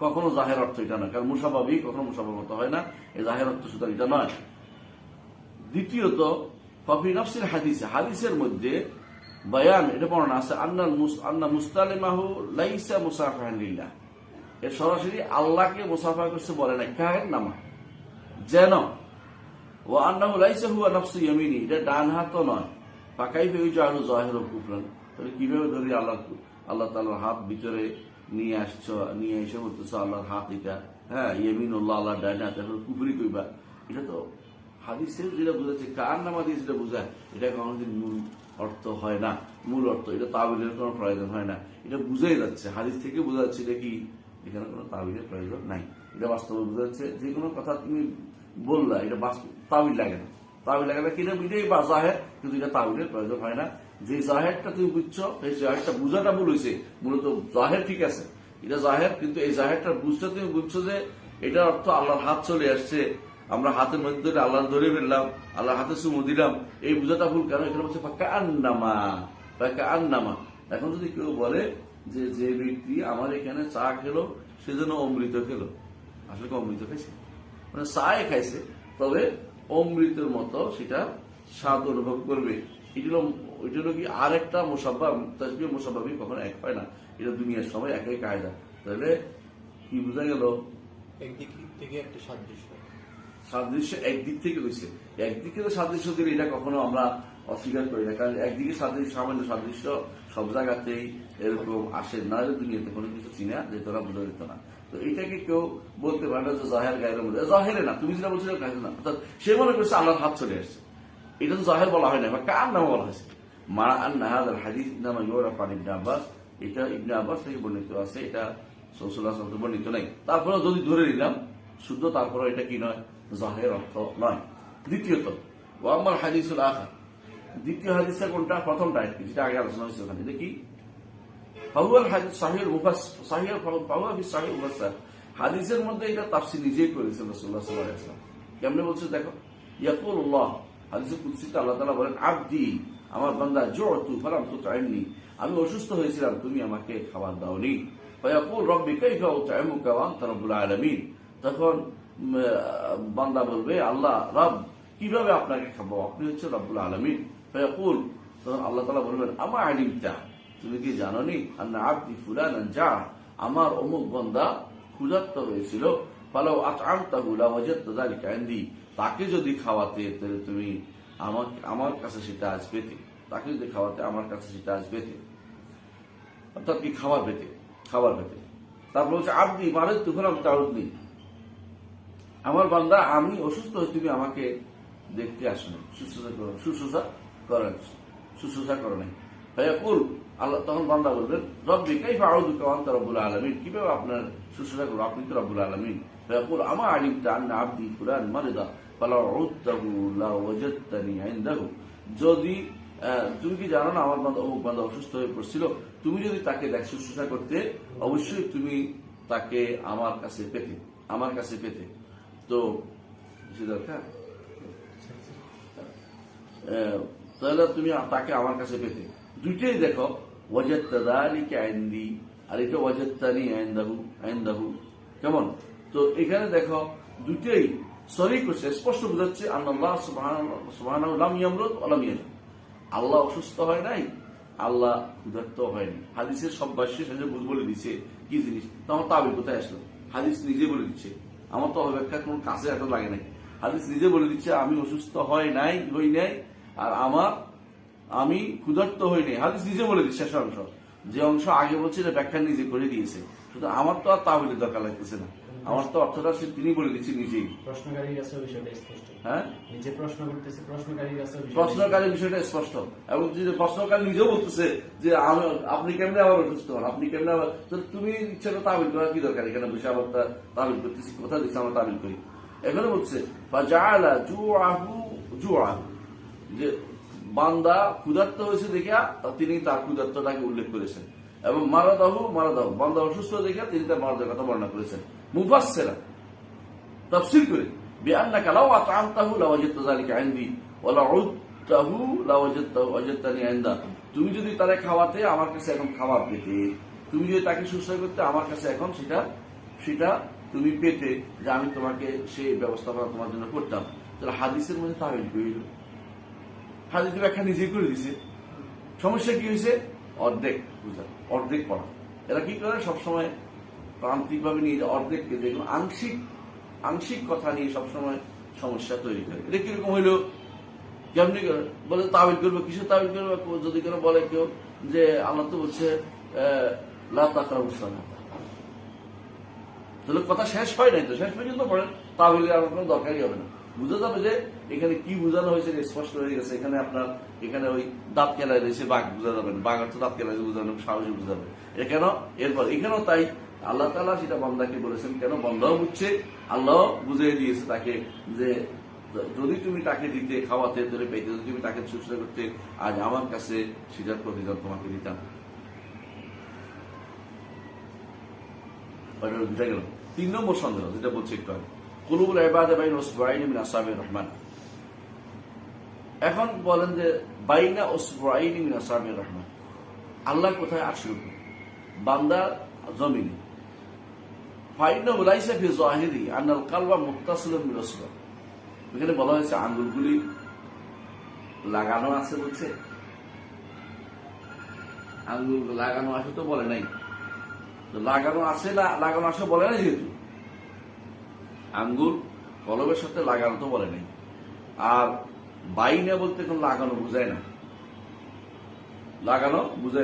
কখনো জাহের অর্থ এটা নয়, কারণ মুসাব্বাবি কখনো মুসাব্বার মতো হয় না, এই জাহের অর্থ শুধু এটা নয়। দ্বিতীয়ত ফি নাফসিল হাদিসে, হাদিসের মধ্যে বায়ান, এটা বর্ণনা আছে আন্না মুস্তালিমাহু লাইসা মুসাফিহান লিল্লাহ, এর সরাসরি আল্লাহকে মুসাফা করছে বলে না, কাহের নামা যেন। ও আন্নাহু লাইসা হুয়া নাফসু ইয়ামিনি, এটা ডান হাত নয়। ফাকাইফা ইউজালু যাহিরু কুফরান, তাহলে কিভাবে ধরি আল্লাহ তাআলার হাত ভিতরে নিয়ে এসে বলতেছে আল্লাহর হাত এটা, হ্যাঁ ইয়ামিনুল্লাহ, আল্লাহ ডান হাত, এখন কুফরি কইবা? এটা তো হাদিসে যেটা বুঝাচ্ছে, কার নামা দিয়ে যেটা বোঝায়, এটা কোনোদিন মূল অর্থ হয় না, মূল অর্থ এটা তাবিলের কোনো প্রয়োজন হয় না। এটা বুঝাই যাচ্ছে, হাদিস থেকে বোঝা যাচ্ছে এটা কি, এখানে কোনো তাবিলের প্রয়োজন নাই। এটা বাস্তবে বোঝা যাচ্ছে, যে কোনো কথা তুমি বললা এটা তাবিল লাগে না, কিনা এটাই বা জাহের, কিন্তু এটা তাবিলের প্রয়োজন হয় না। যে জাহেরটা তুমি বুঝছো, এই জাহেরটা বুঝাটা ভুল হয়েছে, মূলত জাহের ঠিক আছে, এটা জাহের, কিন্তু এই জাহেরটা বুঝতে তুমি বুঝছো যে এটার অর্থ আল্লাহর হাত চলে আসছে, আমরা হাতের মধ্যে আল্লাহ ধরে ফেললাম, আল্লাহর হাতে চুমু দিলাম, এই বুঝাটা ভুল। কারণ এখানে বলছে ফাঁকা আন্নামা। এখন যদি কেউ বলে যে ব্যক্তি আমার এখানে চা খেলো, সেজন্য অমৃত খেলো, আসলে কি অমৃত খাইছে? মানে চায় খাইছে, তবে অমৃতের মতো সেটা স্বাদ অনুভব করবে। এটা হলো কি আর একটা মুসাব্বা, তাসবিহ মুসাব্বাবি কখনো এক হয় না, এটা দুনিয়ার সবাই একই কায়দা। তাহলে কি বোঝা গেল? একদিক থেকে একটা সাদৃশ্য একদিক থেকে হয়েছে, একদিকে তো সাদৃশ্য দিলে এটা কখনো আমরা অস্বীকার করি না, কারণ একদিকে সামান্য সাদৃশ্য সব জায়গাতেই এরকম আসে না, দুনিয়াতে কোনো কিছু চিনা যেত না, বোঝা যেত না। তো এটাকে কেউ বলতে পারে না যে জাহের গায়ের মধ্যে, জাহেরে না, তুমি যেটা বলছো গায়ের না, অর্থাৎ সে মনে করছে আল্লাহর হাত চলে আসছে, এটা তো জাহের বলা হয় না, বা কার নামে বলা হয়েছে। মা আন্না হাযাল হাদিস নামা ইউরাফ আন ইবনে আব্বাস, এটা ইবনে আব্বাস থেকে বর্ণিত আছে, এটা রাসূলুল্লাহ সাল্লাল্লাহু আলাইহি ওয়াসাল্লাম বর্ণিত নাই। তারপরে যদি ধরে নিলাম শুদ্ধ, তারপরে এটা কি নয়, জাহের অর্থ নয়। দ্বিতীয়ত ওয়া আম্মাল হাদিসুল আখার, দ্বিতীয় হাদিসটা কোনটা? প্রথমটা যেটা আগে আলোচনা হয়েছে ওখানে, দেখি ফাহুয়াল হাদিস সাহিহ ফাহুয়া বিসাহিহ মুফাসসার, হাদিসের মধ্যে এটা তাফসীর নিজেই করেছেন রাসূলুল্লাহ সাল্লাল্লাহু আলাইহি ওয়াসাল্লাম। কেমনে বলছে দেখো, ইয়াকুলুল্লাহ, হাদিসে কুদসিতে আল্লাহ তাআলা বলেন, আবদি, আমার বান্দা, জু'তু ফালাম তুত'ইমনি, আমি অসুস্থ হয়েছিলাম, তুমি আমাকে খাবার দাওনি। ফায়াকুল রব্বি কাইফা উত'ইমুকা ওয়া আনতা রাব্বুল আলামিন। তখন বান্দা বলবে, আল্লাহ রব, কিভাবে আপনাকে খাবো, আপনি হচ্ছে রব্বুল আলামিন। ফায়াকুল, তখন আল্লাহ তাআলা বলবেন, আমা আলিমতা, তুমি কি জানোনি, আন্না আবদি ফুলানান জা, আমার অমুক বান্দা ক্ষুধার্ত হয়েছিল, ফালাউ আত'আমতাহু লাওয়াজাদতা যালিকা ইনদি, তাকে যদি খাওয়াতে তাহলে তুমি আমার কাছে সেটা আজ পেতে, তাকে যদি খাওয়াতে আমার কাছে সেটা আজ পেতে, অর্থাৎ কি খাবার পেতে। তারপর হচ্ছে আবদি মারেদ তুফরাম তাউদনি, আমার বান্দা আমি অসুস্থ হয়ে তুমি আমাকে দেখতে আসো না, শুশ্রূষা করো নাই। ফায়াকুল, আল্লাহ তখন বান্দা বলবেন, রব্বি কাইফা আউযুকা ওয়া আনতা রাব্বুল আলামিন, কিভাবে আপনার শুশ্রূষা করবো, আপনি তো রব্বুল আলামিন। ফায়াকুল আমা আলিমতা আন্না আবদি ফুলান মারিদা ফালাউ উদতাহু লাওয়াজাদতানি ইনদাহু, যদি তুমি কি জানো না আমার বান্দা অমুক বান্দা অসুস্থ হয়ে পড়ছিল, তুমি যদি তাকে শুশ্রূষা করতে অবশ্যই তুমি তাকে আমার কাছে পেতে। তো দরকার তাহলে তুমি তাকে আমার কাছে পেতে। দুইটাই দেখো, ওয়াজাদতা যালিকা ইনদি, আর এটা ওয়াজাদতানি ইনদাহু, কেমন? তো এখানে দেখো দুইটাই সরি করছে, স্পষ্ট বোঝাচ্ছে আল্লাহ সুবহানাহু লাম ইয়ামরুদ ওয়া লাম ইয়াজুদ, আল্লাহ অসুস্থ হয় নাই, আল্লাহ ক্ষুধার্ত হয়নি। হাদিসের সব ভাষ্যে শেষে বলে দিচ্ছে কি জিনিস, তো আমার তাবিল কোথায় আসলো? হাদিস নিজে বলে দিচ্ছে, আমার তো অপেক্ষা কোন কাছে এত লাগে নাই। হাদিস নিজে বলে দিচ্ছে আমি অসুস্থ হই নাই, আর আমি ক্ষুধার্ত হই নাই। হাদিস নিজে বলে দিচ্ছে শেষ অংশ, যে অংশ আগে বলছে ব্যাখ্যা নিজে করে দিয়েছে। শুধু আমার তো আর তাবিলের দরকার লাগতেছে না, আমার তো অর্থটা সে তিনি বলে দিচ্ছে নিজেই। প্রশ্নকারীর কাছে বিষয়টা স্পষ্ট, হ্যাঁ, নিজে প্রশ্ন করতেছে, প্রশ্নকারীর বিষয়টা স্পষ্ট, এবং যদি প্রশ্নকারী নিজেও বলতেছে যে আপনি কেমনে আবার অসুস্থ হন, আপনি কেমনে আবার, তুমি ইচ্ছা করে তাবিল করার কি দরকার? এখানে বসে আবার তাবিল করতেছি, কোথা দিচ্ছে আমরা তাবিল করি। এখানে বলছে যে বান্দা ক্ষুধার্ত হয়েছে দেখা তিনি তার ক্ষুধার্তটাকে উল্লেখ করেছেন, এবং মারাদাহু বান্দা অসুস্থ দেখা তিনি তার মারাদের কথা বর্ণনা করেছেন। মুফাসসিরা তাফসীর করে বিআন্নাকা লাউ আত'আমতাহু লাওয়াজাদতা যালিকা ইনদি ওয়া লাউদতাহু লাওয়াজাদতানি ইনদা, তুমি যদি তারে খাওয়াতে আমার কাছে এখন খাবার পেতে, তুমি যদি তাকে শুশ্রূষা করতে আমার কাছে এখন সেটা তুমি পেতে, যে আমি তোমাকে সেই ব্যবস্থাপনা তোমার জন্য করতাম। তাহলে হাদিসের মধ্যে তাবিল করিল, হাদিস ব্যাখ্যা নিজেই করে দিছে। সমস্যা কি হয়েছে? অর্ধেক পড়া। এরা কি করে সবসময় প্রান্তিক ভাবে নিয়ে অর্ধেককে দেখুন আংশিক কথা নিয়ে সবসময় সমস্যা তৈরি করে। এটা কিরকম হইলো, কেমনি করে বলে তাবিল করবে, কিসের তাবিল করবে? যদি কেন বলে কেউ যে আল্লাহ তো বলছে লা তাকরাবুস সালাত, তাহলে কথা শেষ হয় নাই, তো শেষ পর্যন্ত পড়েন, তাবিলের আমার কোনো দরকারই হবে না। বুঝা যাবে যে এখানে কি বোঝানো হয়েছে, স্পষ্ট হয়ে গেছে। এখানে ওই দাঁত কেলায় রয়েছে বাঘ, বোঝা যাবে না, বাঘ অর্থ দাঁত কেলায় বোঝানো সাহসী বোঝা যাবে। এরপর এখানেও তাই আল্লাহ তাআলা সেটা বান্দাকে বলেছেন, কেন বান্দাও বুঝছে, আল্লাহ বুঝিয়ে দিয়েছে তাকে, যে যদি তুমি তাকে দিতে খাওয়াতে ধরে পেতে, যদি তুমি তাকে শুশ্রূষা করতে, আজ আমার কাছে সেটার প্রতিদান তোমাকে দিতাম। গেল 3 নম্বর সন্দেহ, যেটা বলছে একটু আগে, কুলুবুল ইবাদা বাইনা উসবুআইনি মিন আসহাবির রহমান। এখন বলেন যে বাইনা উসবুআইনি মিন আসহাবির রহমান, আল্লাহ কোথায়? আরশের উপর, বান্দা জমিনে। ফাইন্নাহু লাইসা ফি যাহিরি আন্নাল কালবা মুত্তাসিলুন বিল উসবা, এখানে বলা হয়েছে আঙ্গুলগুলি লাগানো আছে, বলছে আঙ্গুল লাগানো আছে তো বলে নাই, তো লাগানো আছে না লাগানো আছে বলে নাই, যেহেতু আঙ্গুল কলবের সাথে লাগানো তো বলে নাই। আর বাইনা বলতে এখন লাগানো বুঝায়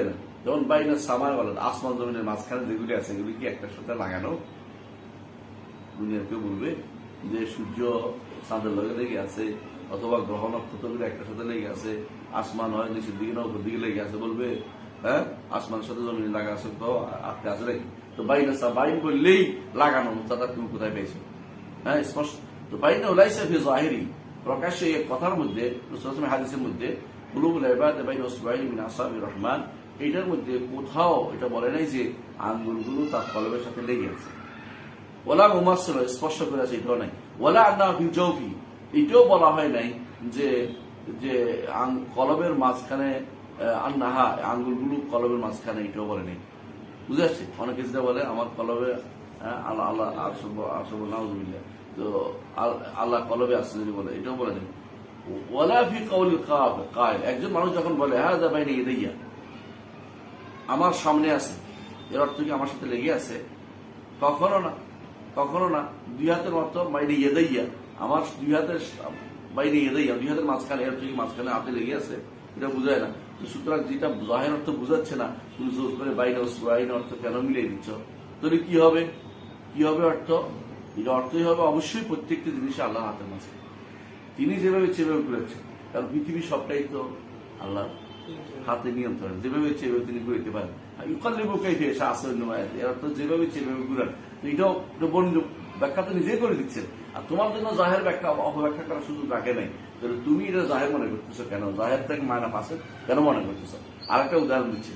না, যেমন বাইনা সামার বলেন, আসমান জমিনের মাঝখানে যেগুলি আছে এগুলি কি একটার সাথে লাগানো? দুনিয়ার কেউ বলবে যে সূর্য চাঁদের লগে লেগে আছে, অথবা গ্রহ নক্ষত্রগুলো একটার সাথে লেগে আছে, আসমান হয় নিচের দিকে না উপর দিকে লেগে আছে, বলবে হ্যাঁ আসমানের সাথে জমিনে লাগা আছে, তো আটকে আছে নাকি? তো বাইন বললেই লাগানো, তারা তুমি কোথায় পেয়েছো? হ্যাঁ স্পষ্ট। তো বাইনা লাইসা ফি যাহিরি, প্রকাশ্যে এই কথার মধ্যে, রাসূলুল্লাহ হাদিসের মধ্যে কুলুবুল ইবাদা বাইনা উসবুআইনি মিন আসহাবির রহমান, এটার মধ্যে কোথাও এটা বলে নাই যে আঙ্গুলগুলো তার কলবের সাথে লেগে আছে। ওলা মুমাসসিল, স্পষ্ট করে আছে, এটাও নাই। ওলা আন্না ফি জাওফি, এটাও বলা হয় নাই যে কলবের মাঝখানে আন্নাহা, আঙ্গুলগুলো কলবের মাঝখানে, এটাও বলে নাই। বুঝে আসছে? অনেকে যেটা বলে আমার কলবে আল্লাহ আল্লাহ আসব নাউজুবিল্লাহ, তো আল্লাহ কলবে আসছে যদি বলে, এটাও বলে দেন। ওয়ালা ফি কাউলিল কায়েল, একজন মানুষ যখন বলে হাযা বাইনা ইয়াদাইয়া, আমার সামনে আছে, এর অর্থ কি আমার সাথে লেগে আছে? কখনো না, কখনো না। দুই হাতের মতো বাইরে ইয়েদাইয়া, আমার দুই হাতের বাইরে ইয়েদাইয়া, দুই হাতের মাঝখানে, এর থেকে মাঝখানে হাতে লেগে আছে, এটা বোঝায় না। তো সুতরাং যেটা জাহের অর্থ বোঝাচ্ছে না, তুমি জোর করে বাইরে অর্থ কেন মিলিয়ে দিচ্ছ? তাহলে কি হবে? কি হবে অর্থ? এটা অর্থই হবে অবশ্যই প্রত্যেকটি জিনিস আল্লাহ হাতের মাঝে, তিনি যেভাবে চেভাবে করেছেন। কারণ পৃথিবী সবটাই তো আল্লাহ হাতে নিয়ন্ত্রণ, যেভাবে চেভাবে তিনি ঘুরাইতে পারেন। ইউকাল্লিবু কাইফা ইয়াশা আছে অন্য আয়াতে, এর অর্থ যেভাবে চেভাবে ঘুরান। এটাও ব্যাখ্যা তো নিজেই করে দিচ্ছেন, আর তোমার জন্য জাহের ব্যাখ্যা অপব্যাখ্যা করার সুযোগ রাখে নাই। তাহলে তুমি এটা জাহের মনে করতেছো কেন? জাহের থেকে মায়না পাশে কেন মনে করতেছো? আর একটা উদাহরণ দিচ্ছে,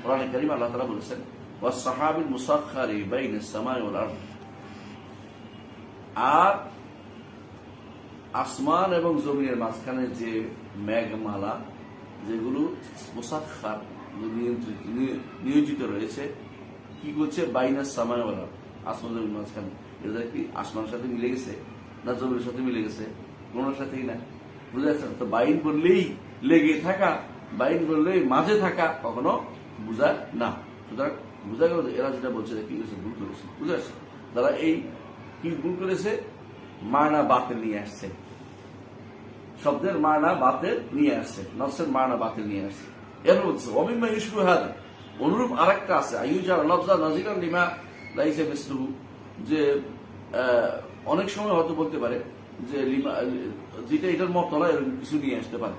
কোরআনে কারীম আল্লাহ তাআলা বলেছেন ওয়াস-সাহাবিল মুসাখখারি বাইনাস সামাই ওয়াল আরদ, আর আসমান এবং জমিনের মাঝখানে যে মেঘমালা, যেগুলো মুসাখখার, নিয়োজিত রয়েছে, কি করছে? বাইনাস সামাই ওয়াল আরদ, আসমান জমির মাঝখানে। এটা কি আসমানের সাথে মিলে গেছে না জমির সাথে মিলে গেছে? কোনোর সাথেই না। বুঝে যাচ্ছেন? তো বাইন বললেই লেগে থাকা, বাইন বললেই মাঝে থাকা কখনো বুঝায় না। সুতরাং বুঝা গেল এরা যেটা বলছে কি করেছে? ভুল করেছে। বুঝে আসছে? তারা এই কি ভুল করেছে? মায়না বাতিল নিয়ে আসছে, শব্দের মায়না বাতিল নিয়ে আসছে, নফসের মায়না বাতিল নিয়ে আসছে। এর বলছে ওয়ামিম্মা ইউশবিহু হাযা, অনুরূপ আরেকটা আছে আইয়ুজা লাফজা নাযিরান লিমা লাইসা মিসলুহু, যে অনেক সময় হয়তো বলতে পারে যে লিমা, যেটা এটার মত না, এরকম কিছু নিয়ে আসতে পারে।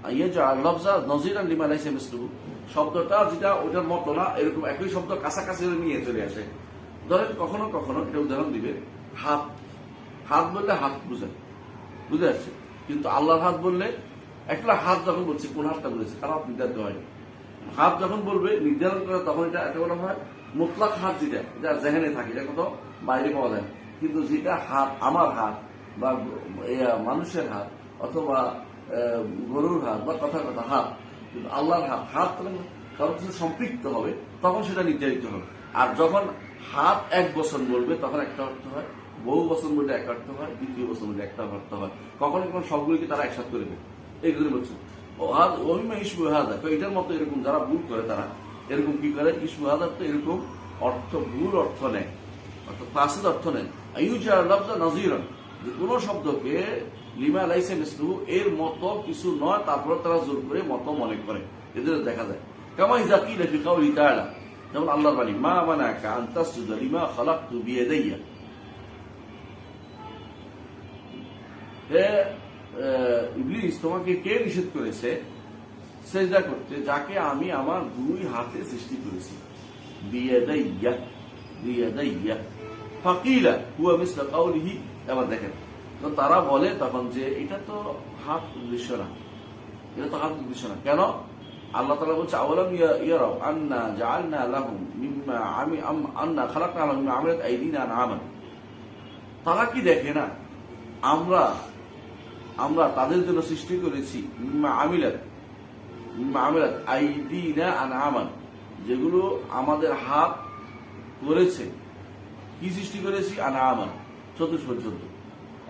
আইয়ুজা লাফজা নাযিরান লিমা লাইসা মিসলুহু, শব্দটা যেটা ওইটার মত না, এরকম একই শব্দ কাছাকাছি নিয়ে চলে আসে। ধরেন কখনো কখনো এটা উদাহরণ দিবে, হাত, হাত বললে হাত বুঝায়, বুঝে আসছে? কিন্তু আল্লাহর হাত বললে, একটা হাত যখন বলছে কোন হাতটা বলেছে কারো হাত নির্ধারিত হয়নি। হাত যখন বলবে নির্ধারণ করে, তখন এটা একটা বলা হয় মুতলাক হাত, যেটা জেহেনে থাকে, এটা কোথাও বাইরে পাওয়া যায়। কিন্তু যেটা হাত, আমার হাত বা মানুষের হাত অথবা গরুর হাত বা কথা কথা হাত, কিন্তু আল্লাহর হাত, হাত কারোর কিছু সম্পৃক্ত হবে, তখন সেটা নির্ধারিত হবে। আর যখন হাত এক বছর বলবে তখন একটা অর্থ হয়, বহু বছর বললে এক অর্থ হয়, দ্বিতীয় বছর বললে একটা অর্থ হয়। কখনো কখনো সবগুলিকে তারা একসাথে করে দেয়। এইগুলো বলছে ওহিমা ইসবু হাদা, এটার মতো এরকম যারা ভুল করে তারা এরকম কি করে? ইসবু হাদার তো এরকম অর্থ, ভুল অর্থ নেয়, অর্থাৎ ফাসিদ অর্থ নেয়। আইয়ুজা লাফজা নাযিরান, যে কোনো শব্দকে লিমা লাইসা মিসলুহু, এর মতো কিছু নয়, তারপরে তারা জোর করে মত মনে করে, এদের দেখা যায়। কামা ইযা কিলা ফি কাউলি তাআলা, যেমন আল্লাহর বাণী মা মানাকা আন তাসজুদা লিমা খালাকতু বিয়াদাইয়া, হে ইবলিস তোমাকে কে নিষেধ করেছে সেজদা করতে, যাকে আমি আমার দুই হাতে সৃষ্টি করেছি। বিয়াদাইয়া, বিয়াদাইয়া ফাকিলা হুয়া মিসলা কাউলিহি। এবার দেখেন, তো তারা বলে তখন যে এটা তো হাত উদ্দেশ্য না, এটা তো হাত উদ্দেশ্য না। কেন? আল্লাহ তাআলা বলছে আওয়ালাম ইয়ারাউ আন্না জাআলনা লাহুম মিম্মা আন্না খালাকনা লাহুম মিম্মা আমিলাত আইদিনা আনআমান, তারা কি দেখে না আমরা তাদের জন্য সৃষ্টি করেছি মিম্মা আমিলাত আইদিনা আনআমান, যেগুলো আমাদের হাত করেছে। কি সৃষ্টি করেছি? আনআমান, চতুষ্পদ জন্তু।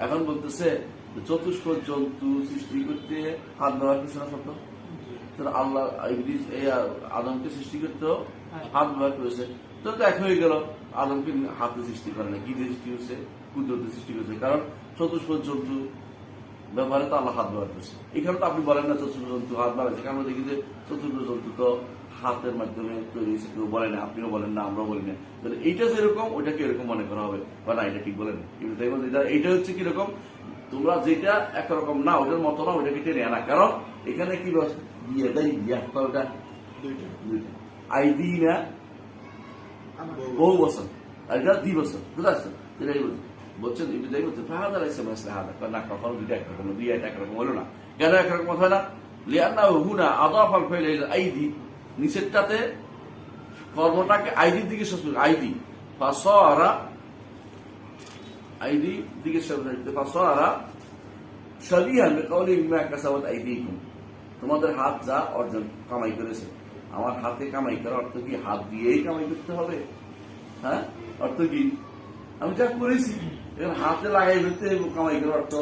এখন বলতেছে চতুষ্পদ জন্তু সৃষ্টি করতে হাত ব্যবহার করছে না শব্দ? আল্লাহ ইবলিস আদমকে সৃষ্টি করতেও হাত ব্যবহার করেছে, তো এক হয়ে গেল। আদমকে হাতে সৃষ্টি করে না, কি দিয়ে সৃষ্টি হচ্ছে? কুদরতে সৃষ্টি করেছে, কারণ চতুষ্পদ জন্তু ব্যবহারে তো আল্লাহ হাত ব্যবহার করছে। এখানে তো আপনি বলেন না চতুষ্পদ জন্তু হাত বাড়াচ্ছে, কারণ দেখি যে চতুষ্পদ জন্তু তো হাতের মাধ্যমে তৈরি হয়েছে, কেউ বলে না, আপনিও বলেন না, আমরাও বলি না। তাহলে এইটা যেরকম ওইটাকে এরকম মনে করা হবে, বা না এটা ঠিক বলেন। এইটা হচ্ছে কিরকম? তোমরা যেটা একরকম না, ওটার মতো না, ওইটাকে টেনে আনা। কারণ এখানে কি ওটা দুইটা আইদিনা বহু বছর, আর এটা 2 বছর, বুঝতে পারছেন? বলছেন ইবলিস বলছে ফাহাদা লাইসা মিসলা হাদা, না কখনো দুইটা একরকম, দুই একরকম হলো না। কেন একরকম হয় না? লিআন্নাহু হুনা আদাফাল ফাইল ইলা আইদি, নিচেরটাতে কর্মটাকে আইদির দিকে সরাসরি, আইদি ফাসারা, আইদি দিকে সরাসরি ফাসারা শাবিহান বিকাউলি মিম্মা কাসাবাত আইদিকুম, তোমাদের হাত যা অর্জন কামাই করেছে। আমার হাতে কামাই করা অর্থ কি হাত দিয়েই কামাই করতে হবে? হ্যাঁ, অর্থ কি আমি যা করেছি এখন হাতে লাগাই ফেলতে কামাই করার অর্থ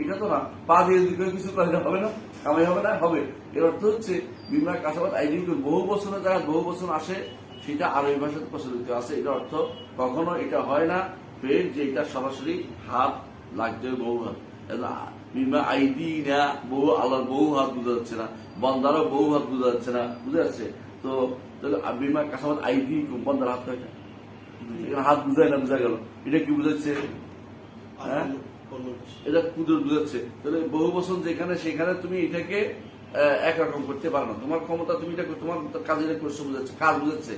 এটা তো না। পা দিয়ে যদি কেউ কিছু করে হবে না, কামাই হবে না, হবে। এর অর্থ হচ্ছে বিমা কাসাবাদ আইডি বহু বছরের জায়গা বহু বছর আসে, সেটা আরবি ভাষাতে প্রচলিত আছে। এটা অর্থ কখনো এটা হয় না ফের যে এটা সরাসরি হাত লাগতে হবে বহু হাত। বিমা আইডি না বহু আল্লাহর বহু হাত বোঝা যাচ্ছে না, বন্দারও বহু হাত বোঝা যাচ্ছে না, বুঝে যাচ্ছে? তো বিমা কাসাবাদ আইডি বন্দার হাত হয় হাত বুঝায় না, বোঝা গেল এটা কি বুঝাচ্ছে? হ্যাঁ, এটা কুদরত বুঝাচ্ছে। তাহলে বহু বছর যেখানে সেখানে তুমি এটাকে একরকম করতে পারো না, তোমার ক্ষমতা তুমি এটা তোমার কাজে করছো বুঝাচ্ছে, কাজ বুঝাচ্ছে।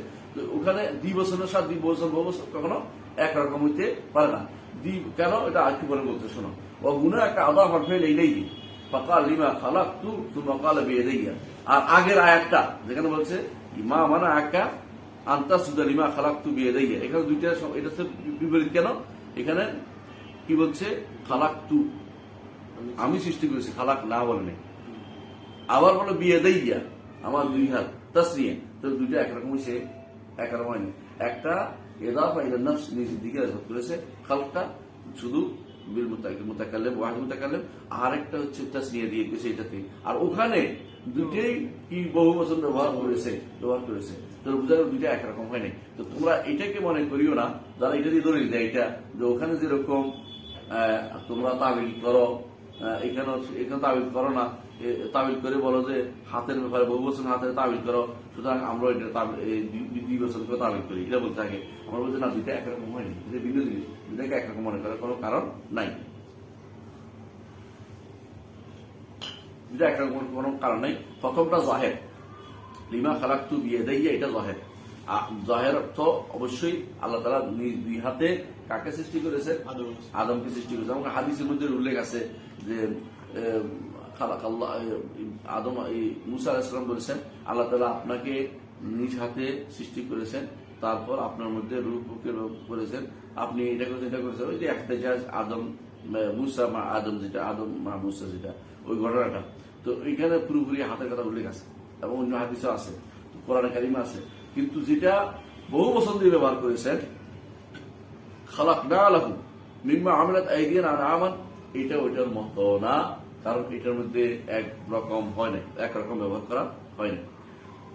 ওখানে 2 বছরের সাথে 2 বছর বহু বছর কখনো একরকম হইতে পারে না। কেন? এটা একটু পরে বলতে শোনো। ও গুনা একটা আদা ফেল এইটাই ফাঁকা লিমা খালাক তু তুমি অকালে বিয়ে দেইয়া। আর আগের আয়াতটা যেখানে বলছে মা মানা একা আন্তা সুদা লিমা খালাক তু বিয়ে দেইয়া, এখানে দুইটা এটা হচ্ছে বিপরীত। কেন? এখানে কি বলছে? খালাক তু আমি সৃষ্টি করেছি, খালাক না বলে। আবার বলো বিয়ে দেইয়া আমার 2 হাত তাসরিয়া, তো দুইটা একরকম হয়েছে, একরকম হয়নি। একটা ইদাফা ইলা নফস নিজের দিকে করেছে, খালকটা শুধু বিল মুতাকাল্লিম ওয়াহিদ মুতাকাল্লিম, আর একটা হচ্ছে তাসরিয়া দিয়ে গেছে এটাতে। আর ওখানে দুটেই কি বহু বছর ব্যবহার করেছে। তো বুঝা দুইটা একরকম হয়নি। তো তোমরা এটাকে মনে করিও না যারা এটা দিয়ে দলিল দেয় এটা যে ওখানে যেরকম তোমরা তাবিল করো এখানে তাবিল করো না, তাবিল করে বলো যে হাতের ব্যাপারে বহু বছর হাতের তাবিল করো, সুতরাং আমরা এটা 2 বছর করে তাবিল করি, এটা বলতে থাকে। আমরা বলছি না, দুইটা একরকম হয়নি, এটা ভিন্ন জিনিস, দুইটাকে একরকম মনে করার কোনো কারণ নাই। দুইটা একরকম কোনো কারণ নাই। প্রথমটা জাহের, লিমা খালাকতু বিয়াদাইয়া, এটা জাহের। জাহের অর্থ অবশ্যই আল্লাহ তাআলা নিজ 2 হাতে কাকে সৃষ্টি করেছে? আদমকে সৃষ্টি করেছে। আমাকে হাদিসের মধ্যে উল্লেখ আছে যে আদম মুসা আলাইহিস সালাম বলেছেন আল্লাহ তাআলা আপনাকে নিজ হাতে সৃষ্টি করেছেন, তারপর আপনার মধ্যে রূহ করেছেন, আপনি এটা করেছেন এটা করেছেন। ওই যে ইহতিজাজ আদম মুসা মা আদম, যেটা আদম মা মুসা, যেটা ওই ঘটনাটা। তো এখানে পুরোপুরি হাতের কথা উল্লেখ আছে এবং অন্য হাদিসও আছে, কোরআনে কারিমে আছে। কিন্তু যেটা বহু বছর দিয়ে ব্যবহার করেছেন খালাকনা লাহুম মিম্মা আমিলাত আইদিয়ানা আনআমান, এটা ওইটার মতো না, কারণ এটার মধ্যে একরকম হয় না, একরকম ব্যবহার করা হয় না।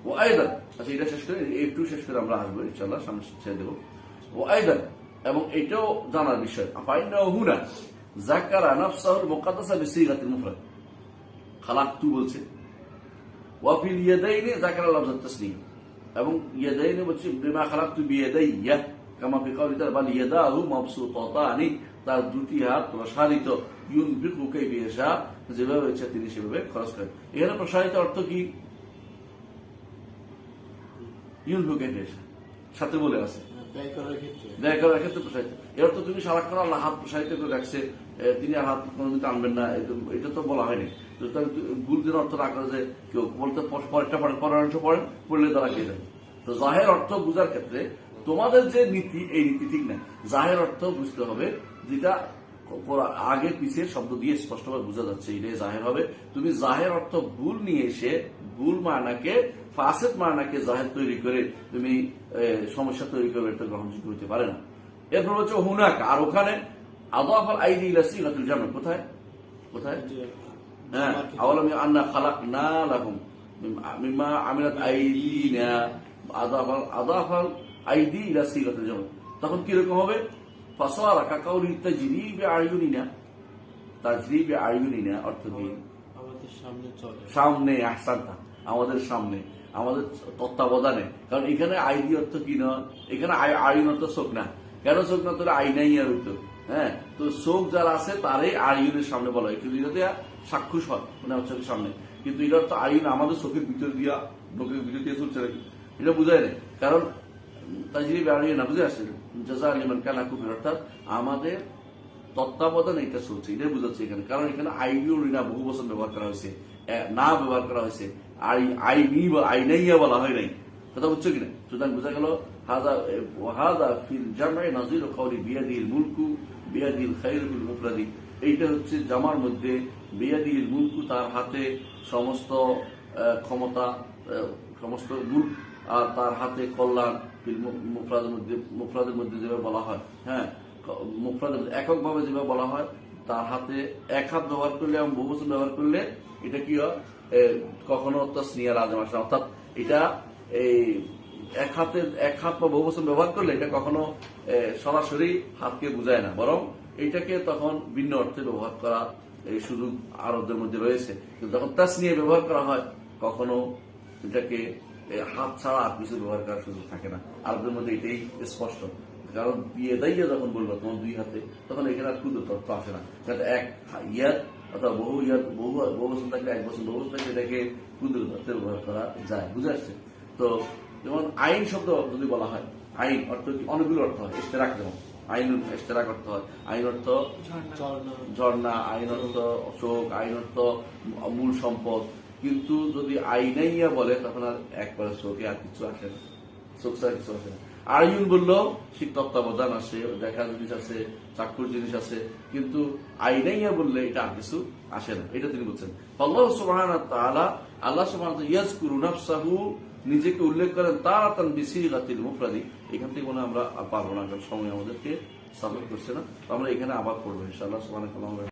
ও আয়দান, আচ্ছা এটা শেষ করে একটু শেষ করে আমরা আসবো ইনশাআল্লাহ, সামনে ছেড়ে দেবো। ও আয়দান, এবং এটাও জানার বিষয়, ফাইন্নাহু হুনা যাকারা নাফসাহুল মুকাদ্দাসা বিসিগাতিল মুফরাদ, খালাকতু বলছে। ওয়া ফিল ইয়াদাইনি যাকারা লাফজাত তাসনিয়া, এবং ইয়াদাইনি বলছে বিমা খালাকতু বিয়াদাইয়া কামা ফি কাওলি তাআলা বাল ইয়াদাহু মাবসুতাতানি, তার 2টি হাত প্রসারিত, ইউনফিকু কাইফা ইয়াশা, যেভাবে ইচ্ছা তিনি সেভাবে খরচ করেন। এখানে প্রসারিত অর্থ কি? ইউনফিকু কাইফা ইয়াশা সাথে বলে আছে ব্যয় করার ক্ষেত্রে প্রসারিত। এর অর্থ তুমি সারাক্ষণ আল্লাহ হাত প্রসারিত করে রাখছে, তিনি আর হাত কোনোদিন টানবেন না, এটা তো বলা হয়নি। ভুল যেন অর্থ না করে যে কেউ বলতে পরেরটা পড়েন, পরের অংশ পড়েন, পড়লে তারা খেয়ে যায়। তো জাহের অর্থ বুঝার ক্ষেত্রে তোমাদের যে নীতি, এই নীতি ঠিক না। জাহের অর্থ বুঝতে হবে যেটা আগে পিছের শব্দ দিয়ে স্পষ্টভাবে বোঝা যাচ্ছে, এটাই জাহের হবে। তুমি জাহের অর্থ ভুল নিয়ে এসে ভুল মানাকে, ফাসেদ মানাকে জাহের তৈরি করে তুমি সমস্যা তৈরি করবে, এটা গ্রহণযোগ্য হতে পারে না। এরপর হচ্ছে হুনাক, আর ওখানে আদাফাল আইদি ইলা সিগাতুল জামা, কোথায় কোথায়? হ্যাঁ, আওয়ালাম আন্না খালাকনা লাহুম মিম্মা আমিলাত আইদিনা, আদাফাল আইদি ইলা সিগাতুল জামা, তখন কিরকম হবে? ফাসারা কাকাউলি তাজরিবে আয়ুনিনা, তাজরিবে আয়ুনিনা অর্থ কি? আমাদের সামনে চলে, সামনে, আহসানতা, আমাদের সামনে, আমাদের তত্ত্বাবধানে। কারণ এখানে আইডি অর্থ কি না, এখানে আইন অর্থ চোখ না। কেন চোখ না? তোরা আইনাই আর হইতো। হ্যাঁ, তো চোখ যারা আছে তারাই আইনের সামনে বলা হয়, কিন্তু এটা চাক্ষুষ হয় মানে চোখের সামনে, কিন্তু এটা তো আইন আমাদের চোখের ভিতর দিয়া, বুকের ভিতর দিয়ে চলছে নাকি, এটা বুঝায় না। কারণ তাজরিবে আয়ুনিনা বুঝে আসছে জাযা লিমান কানা কুফর, অর্থাৎ আমাদের তত্ত্বাবধান এটা চলছে, এটাই বুঝাচ্ছে এখানে। কারণ এখানে আইনা বহু বছর ব্যবহার করা হয়েছে, না ব্যবহার করা হয়েছে, আইনাইয়া বলা হয় নাই, কথা বুঝছো কিনা? সুতরাং বোঝা গেল হাদা ফিল জামাই নাযিরু কাওলি বিয়াদিল মুলকু বিয়াদিল খায়রু বিল মুফরাদি, এইটা হচ্ছে জামার মধ্যে বিয়াদিল মুলকু, তার হাতে সমস্ত ক্ষমতা, সমস্ত গুণ, আর তার হাতে কল্যাণ, মুফরাদের মধ্যে যেভাবে বলা হয়, হ্যাঁ, মুফরাদের এককভাবে যেভাবে বলা হয়, তার হাতে এক হাত ব্যবহার করলে এবং বহুবচন ব্যবহার করলে এটা কি হয়, কখনো তাসনিয়া লাজিম আসে না। অর্থাৎ এটা এই এক হাত বা বহুবচন ব্যবহার করলে এটা কখনো সরাসরি হাতকে বোঝায় না, বরং এইটাকে তখন ভিন্ন অর্থে ব্যবহার করা এই সুযোগ আরবদের মধ্যে রয়েছে। কিন্তু যখন তাসনিয়া ব্যবহার করা হয় কখনো এটাকে হাত ছাড়া আর কিছু ব্যবহার করার সুযোগ থাকে না। আরবদের মধ্যে এটাই স্পষ্ট, কারণ বিয়ে দাইয়া যখন বললো তোমার দুই হাতে, তখন এখানে আর ক্ষুদ্র তথ্য আসে না। এক ইয়াদ অথবা বহু ইয়াদ, বহু বছর থাকলে এক বছর, বহু বছর থাকলে এটাকে ক্ষুদ্র তথ্যে ব্যবহার করা যায়। বুঝে আসছে? তো যেমন আইন শব্দ যদি বলা হয়, আইন অর্থ কি অনেকগুলো অর্থ হয়। ইশতেরাক, যেমন আইন ইশতেরাক অর্থ হয়, আইন অর্থ ঝর্ণা, ঝর্ণা, আইন অর্থ চোখ, আইন অর্থ মূল সম্পদ। কিন্তু যদি আইনাইয়া বলে তখন আর একবারে চোখে আর কিছু আসে না, চোখ ছাড়া কিছু আসে না। আইন বললেও ঠিক তত্ত্বাবধান আসে, দেখার জিনিস আছে, চাক্ষুর জিনিস আছে, কিন্তু আইনাইয়া বললে এটা আর কিছু আসে না। এটা তিনি বলছেন। আল্লাহ সুবহানাহু ওয়া তাআলা, আল্লাহ সুবহানাহু ওয়া তাআলা ইয়াজকুরু নাফসাহু, নিজেকে উল্লেখ করেন তারাতান বিসিগাতিল মুফরাদি। এখান থেকে মনে হয় আমরা পারবো না, কারণ সময় আমাদেরকে সাপোর্ট করছে না। তো আমরা এখানে আবার পড়বো ইনশাআল্লাহ। সুবহানাল্লাহ।